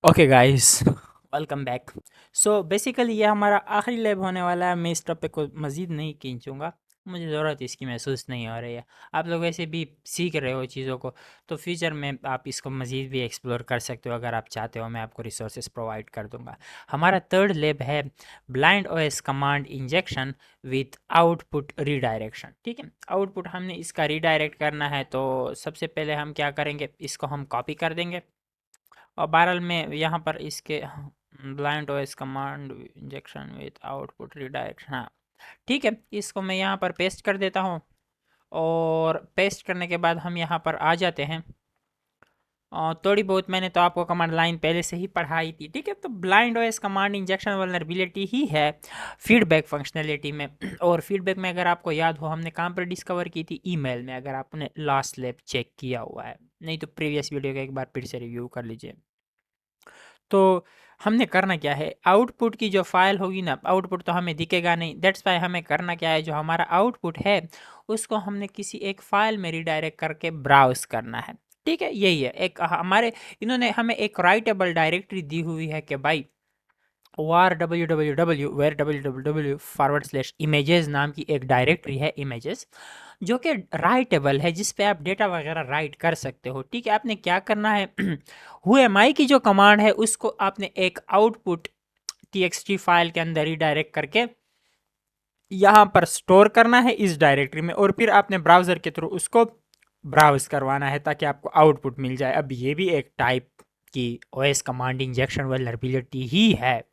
Okay guys, welcome back. So basically ये हमारा आखिरी लैब होने वाला है। मैं इस टॉपिक को मज़ीद नहीं खींचूंगा, मुझे ज़रूरत इसकी महसूस नहीं हो रही है। आप लोग वैसे भी सीख रहे हो चीज़ों को, तो फ्यूचर में आप इसको मज़ीद भी एक्सप्लोर कर सकते हो। अगर आप चाहते हो मैं आपको रिसोर्सेज प्रोवाइड कर दूंगा। हमारा थर्ड लैब है blind OS command injection with output redirection. ठीक है, आउटपुट हमने इसका रीडायरेक्ट करना है, तो सबसे पहले हम क्या करेंगे, इसको हम कॉपी कर देंगे और बहरहाल में यहाँ पर इसके blind OS command injection with output redirection, हाँ ठीक है, इसको मैं यहाँ पर पेस्ट कर देता हूँ। और पेस्ट करने के बाद हम यहाँ पर आ जाते हैं। थोड़ी बहुत मैंने तो आपको कमांड लाइन पहले से ही पढ़ाई थी, ठीक है। तो blind OS command injection vulnerability ही है फीडबैक फंक्शनैलिटी में। और फीडबैक में अगर आपको याद हो, हमने कहाँ पर डिस्कवर की थी, ईमेल में, अगर आपने लास्ट लैब चेक किया हुआ है। नहीं तो प्रीवियस वीडियो का एक बार फिर से रिव्यू कर लीजिए। तो हमने करना क्या है, आउटपुट की जो फाइल होगी ना, आउटपुट तो हमें दिखेगा नहीं, दैट्स वाई हमें करना क्या है, जो हमारा आउटपुट है उसको हमने किसी एक फाइल में रिडायरेक्ट करके ब्राउज करना है। ठीक है, यही है एक हमारे, इन्होंने हमें एक राइटेबल डायरेक्टरी दी हुई है कि भाई वार www फॉरवर्ड स्लैश इमेजेस नाम की एक डायरेक्टरी है, इमेजेस, जो कि राइटेबल है, जिस पे आप डेटा वगैरह राइट कर सकते हो। ठीक है, आपने क्या करना है हु एम आई की जो कमांड है उसको आपने एक आउटपुट txt फाइल के अंदर रिडायरेक्ट करके यहाँ पर स्टोर करना है इस डायरेक्टरी में, और फिर आपने ब्राउजर के थ्रू उसको ब्राउज करवाना है ताकि आपको आउटपुट मिल जाए। अब ये भी एक टाइप की ओएस कमांड इंजेक्शन वल्नरेबिलिटी ही है,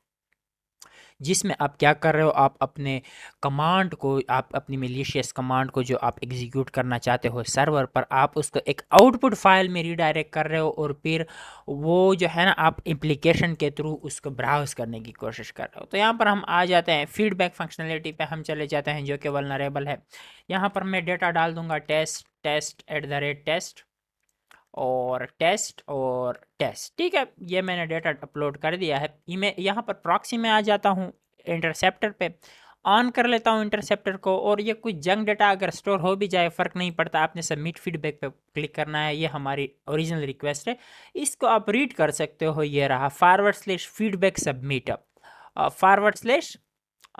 जिसमें आप क्या कर रहे हो, आप अपने कमांड को, आप अपनी मिलीशियस कमांड को जो आप एग्जीक्यूट करना चाहते हो सर्वर पर, आप उसको एक आउटपुट फाइल में रीडायरेक्ट कर रहे हो, और फिर वो जो है ना, आप एप्लीकेशन के थ्रू उसको ब्राउज करने की कोशिश कर रहे हो। तो यहाँ पर हम आ जाते हैं फीडबैक फंक्शनलिटी पे, हम चले जाते हैं, जो कि वल्नरेबल है। यहाँ पर मैं डेटा डाल दूंगा test test at the rate test और टेस्ट और टेस्ट। ठीक है, ये मैंने डेटा अपलोड कर दिया है। मैं यहाँ पर प्रॉक्सी में आ जाता हूँ, इंटरसेप्टर पे ऑन कर लेता हूँ इंटरसेप्टर को, और ये कुछ जंक डेटा अगर स्टोर हो भी जाए फ़र्क नहीं पड़ता, आपने सबमिट फीडबैक पे क्लिक करना है। ये हमारी ओरिजिनल रिक्वेस्ट है, इसको आप रीड कर सकते हो। ये रहा forward slash feedback submit, forward slash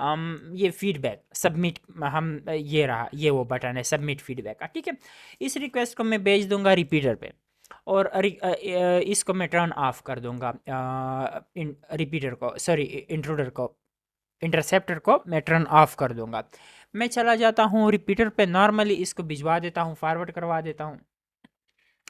ये फीडबैक सबमिट, हम ये रहा, ये वो बटन है सबमिट फीडबैक का। ठीक है, इस रिक्वेस्ट को मैं भेज दूंगा रिपीटर पे, और इसको मैं टर्न ऑफ कर दूंगा, रिपीटर को, सॉरी इंट्रूडर को, इंटरसेप्टर को मैं टर्न ऑफ कर दूंगा। मैं चला जाता हूँ रिपीटर पे, नॉर्मली इसको भिजवा देता हूँ, फॉरवर्ड करवा देता हूँ।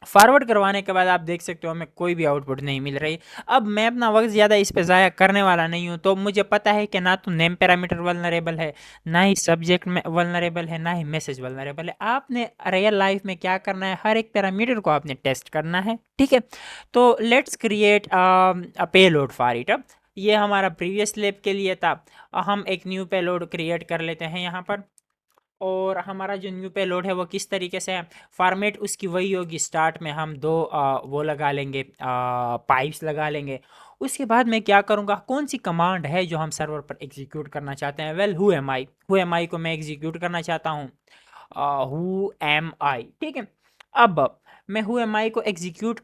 फॉरवर्ड करवाने के बाद आप देख सकते हो हमें कोई भी आउटपुट नहीं मिल रही। अब मैं अपना वक्त ज़्यादा इस पे ज़ाया करने वाला नहीं हूँ, तो मुझे पता है कि ना तो नेम पैरामीटर वल्नरेबल है, ना ही सब्जेक्ट में वल्नरेबल है, ना ही मैसेज वल्नरेबल है। आपने रियल लाइफ में क्या करना है, हर एक पैरामीटर को आपने टेस्ट करना है। ठीक है, तो let's create a payload for it. अब ये हमारा प्रीवियस लैब के लिए था, हम एक न्यू पेलोड क्रिएट कर लेते हैं यहाँ पर। और हमारा जो न्यू पेलोड है वो किस तरीके से है, फॉर्मेट उसकी वही होगी, स्टार्ट में हम दो वो लगा लेंगे, पाइप्स लगा लेंगे। उसके बाद मैं क्या करूँगा, कौन सी कमांड है जो हम सर्वर पर एग्जीक्यूट करना चाहते हैं, वेल हु एम आई को मैं एग्जीक्यूट करना चाहता हूँ, हु एम आई। ठीक है, अब मैं हु एम आई को एग्जीक्यूट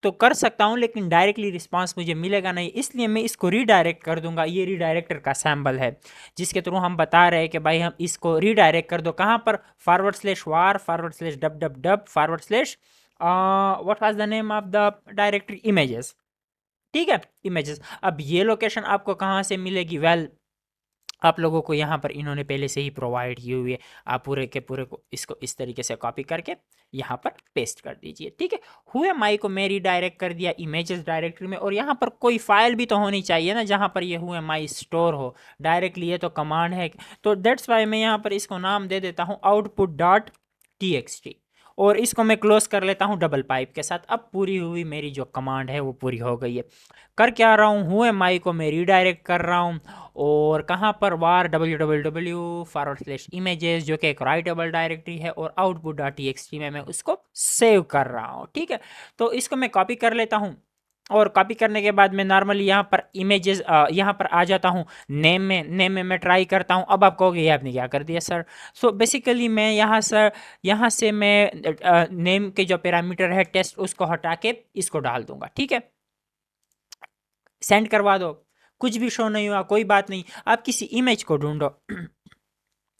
तो कर सकता हूँ, लेकिन डायरेक्टली रिस्पांस मुझे मिलेगा नहीं, इसलिए मैं इसको रीडायरेक्ट कर दूंगा। ये रीडायरेक्टर का सैम्बल है, जिसके थ्रू हम बता रहे हैं कि भाई हम इसको रीडायरेक्ट कर दो कहाँ पर, forward slash war forward slash dub dub dub forward slash what was the name of the directory, images. ठीक है, इमेजेस। अब ये लोकेशन आपको कहाँ से मिलेगी, वेल आप लोगों को यहाँ पर इन्होंने पहले से ही प्रोवाइड की हुई है। आप पूरे के पूरे को इसको इस तरीके से कॉपी करके यहाँ पर पेस्ट कर दीजिए। ठीक है, हुए माई को मैं रीडायरेक्ट कर दिया इमेजेस डायरेक्टरी में, और यहाँ पर कोई फाइल भी तो होनी चाहिए ना जहाँ पर ये हुए माई स्टोर हो डायरेक्टली, ये तो कमांड है। तो दैट्स वाई मैं यहाँ पर इसको नाम दे देता हूँ output dot T x T, और इसको मैं क्लोज कर लेता हूँ डबल पाइप के साथ। अब पूरी हुई मेरी जो कमांड है वो पूरी हो गई है। कर क्या रहा हूँ, हुए माई को मैं रीडायरेक्ट कर रहा हूँ, और कहाँ पर, वार www फॉरवर्ड स्लैश इमेजेस, जो कि एक राइटेबल डायरेक्टरी है, और output dot T x T में मैं उसको सेव कर रहा हूँ। ठीक है, तो इसको मैं कॉपी कर लेता हूँ, और कॉपी करने के बाद मैं नॉर्मली यहाँ पर इमेजेस यहाँ पर आ जाता हूँ, नेम में मैं ट्राई करता हूँ। अब आप कहोगे ये आपने क्या कर दिया सर। सो बेसिकली मैं यहाँ से मैं नेम के जो पैरामीटर है टेस्ट, उसको हटा के इसको डाल दूंगा। ठीक है, सेंड करवा दो, कुछ भी शो नहीं हुआ कोई बात नहीं, आप किसी इमेज को ढूंढो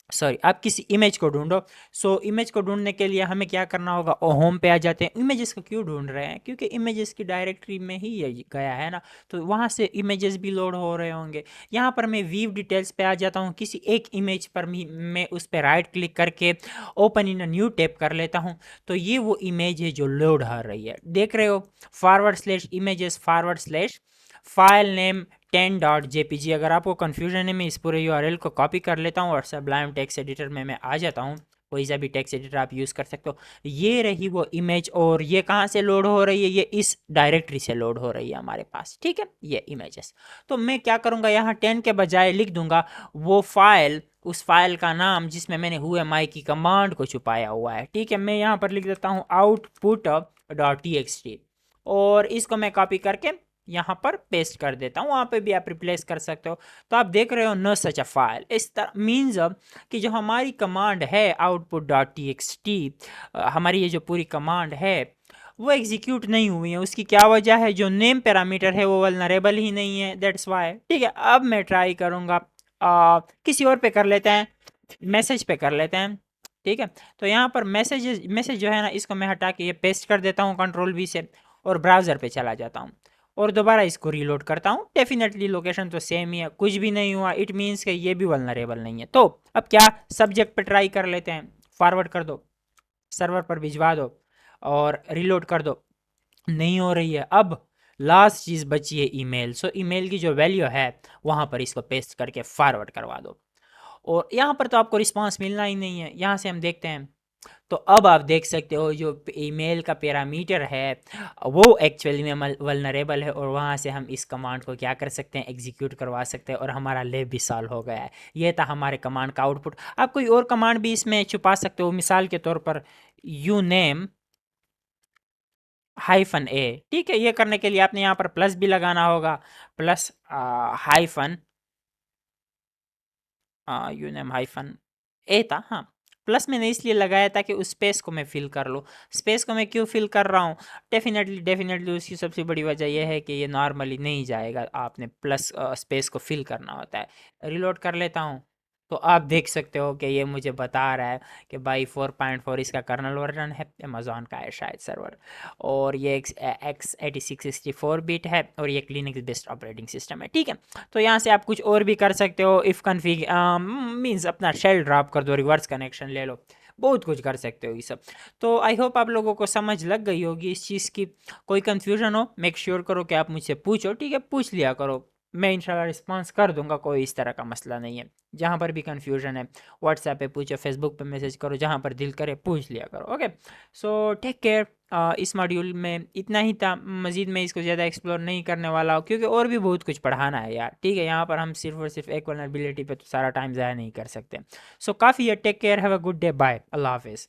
सॉरी, आप किसी इमेज को ढूंढो। सो इमेज को ढूंढने के लिए हमें क्या करना होगा, होम पे आ जाते हैं। इमेजेस को क्यों ढूंढ रहे हैं, क्योंकि इमेजेस की डायरेक्टरी में ही ये गया है ना, तो वहाँ से इमेजेस भी लोड हो रहे होंगे। यहाँ पर मैं व्यू डिटेल्स पे आ जाता हूँ, किसी एक इमेज पर मैं उस पर राइट क्लिक करके ओपन इन न्यू टैब कर लेता हूँ। तो ये वो इमेज है जो लोड हो रही है, देख रहे हो, /images/ फाइल नेम 10.jpg। अगर आपको कन्फ्यूजन है, मैं इस पूरे यूआरएल को कॉपी कर लेता हूँ और सबलाइम टेक्स्ट एडिटर में मैं आ जाता हूँ। कोई सा भी टेक्स्ट एडिटर आप यूज़ कर सकते हो। ये रही वो इमेज, और ये कहाँ से लोड हो रही है, ये इस डायरेक्टरी से लोड हो रही है हमारे पास, ठीक है, ये इमेजेस। तो मैं क्या करूँगा, यहाँ 10 के बजाय लिख दूंगा वो फाइल, उस फाइल का नाम जिसमें मैंने whoami की कमांड को छुपाया हुआ है, ठीक है। मैं यहाँ पर लिख देता हूँ output.txt, और इसको मैं कॉपी करके यहाँ पर पेस्ट कर देता हूँ, वहाँ पे भी आप रिप्लेस कर सकते हो। तो आप देख रहे हो नो सच अ फाइल, इस तरह मीन्स कि जो हमारी कमांड है output.txt, हमारी ये जो पूरी कमांड है वो एग्जीक्यूट नहीं हुई है। उसकी क्या वजह है, जो नेम पैरामीटर है वो वल्नरेबल ही नहीं है, दैट्स वाई, ठीक है। अब मैं ट्राई करूँगा, किसी और पे कर लेते हैं, मैसेज पे कर लेते हैं, ठीक है। तो यहाँ पर मैसेज जो है ना, इसको मैं हटा के ये पेस्ट कर देता हूँ Ctrl+V से, और ब्राउज़र पे चला जाता हूँ और दोबारा इसको रीलोड करता हूँ। डेफिनेटली लोकेशन तो सेम ही है, कुछ भी नहीं हुआ, इट मीन्स कि ये भी वल्नरेबल नहीं है। तो अब क्या, सब्जेक्ट पे ट्राई कर लेते हैं, फॉरवर्ड कर दो, सर्वर पर भिजवा दो और रीलोड कर दो, नहीं हो रही है। अब लास्ट चीज़ बची है ईमेल। सो ईमेल की जो वैल्यू है वहाँ पर इसको पेस्ट करके फॉरवर्ड करवा दो, और यहाँ पर तो आपको रिस्पांस मिलना ही नहीं है। यहाँ से हम देखते हैं, तो अब आप देख सकते हो जो ईमेल का पैरामीटर है वो एक्चुअली में वल्नरेबल है, और वहाँ से हम इस कमांड को क्या कर सकते हैं, एग्जीक्यूट करवा सकते हैं, और हमारा लेब भी सॉल्व हो गया है। ये था हमारे कमांड का आउटपुट। आप कोई और कमांड भी इसमें छुपा सकते हो, मिसाल के तौर पर uname -a, ठीक है। ये करने के लिए आपने यहाँ पर प्लस भी लगाना होगा, प्लस हाइफन uname -a था, हाँ। प्लस मैंने इसलिए लगाया था कि उस स्पेस को मैं फिल कर लूँ। स्पेस को मैं क्यों फिल कर रहा हूँ, डेफिनेटली उसकी सबसे बड़ी वजह यह है कि ये नॉर्मली नहीं जाएगा, आपने प्लस स्पेस को फिल करना होता है। रिलोड कर लेता हूँ, तो आप देख सकते हो कि ये मुझे बता रहा है कि भाई 4.4 इसका कर्नल वर्जन है, अमेजोन का है शायद सर्वर, और ये x86 बिट है, और ये एक लिनक्स बेस्ड ऑपरेटिंग सिस्टम है, ठीक है। तो यहाँ से आप कुछ और भी कर सकते हो, इफ़ कन्फिग मीन्स अपना शेल ड्रॉप कर दो, रिवर्स कनेक्शन ले लो, बहुत कुछ कर सकते हो ये सब। तो आई होप आप लोगों को समझ लग गई होगी इस चीज़ की। कोई कन्फ्यूजन हो, मेक श्योर करो कि आप मुझसे पूछो, ठीक है, पूछ लिया करो, मैं इंशाल्लाह रिस्पांस कर दूंगा, कोई इस तरह का मसला नहीं है। जहाँ पर भी कन्फ्यूजन है, व्हाट्सएप पे पूछो, फेसबुक पे मैसेज करो, जहाँ पर दिल करे पूछ लिया करो, ओके। So take care. इस मॉड्यूल में इतना ही था, मज़ीद मैं इसको ज़्यादा एक्सप्लोर नहीं करने वाला हूँ, क्योंकि और भी बहुत कुछ पढ़ाना है यार, ठीक है। यहाँ पर हम सिर्फ और सिर्फ एक वल्नरेबिलिटी पे तो सारा टाइम ज़ाया नहीं कर सकते। सो काफ़ी है, take care, have a good day, bye, अल्लाह हाफिज़।